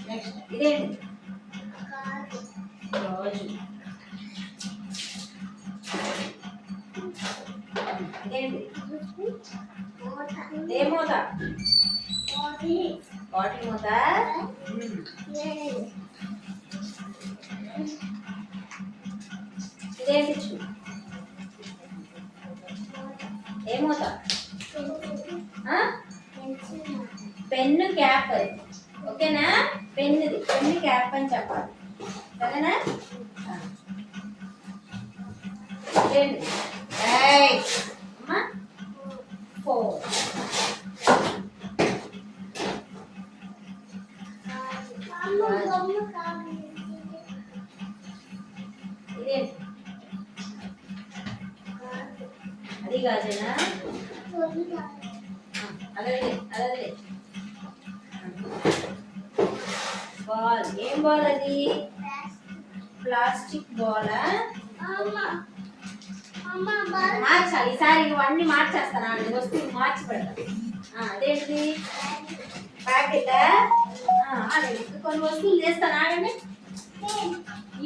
Next ఇదేంటి గాజు. ఇదేంటి ఏ మూత బాటిల్ మూత. ఇదేంటి చూ ఏ మూత పెన్ను క్యాప్. ఓకేనా పెన్నుది పెన్ను క్యాప్ అని చెప్పాలి సరేనా. ఇదేంటి అమ్మా 4. ఇదేంటి అది గాజేనా అదే అదే బాల్. ఏం బాల్ అది ప్లాస్టిక్ బాలా. మార్చాలి ఈసారి ఇవన్నీ మార్చేస్తాను అండి వస్తువు మార్చి పెడతా. అదేంటిది ప్యాకెట్. కొన్ని వస్తువులు చేస్తాను ఆగండి.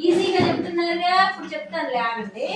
ఈజీగా చెప్తున్నారుగా ఇప్పుడు చెప్తానులే ఆగండి.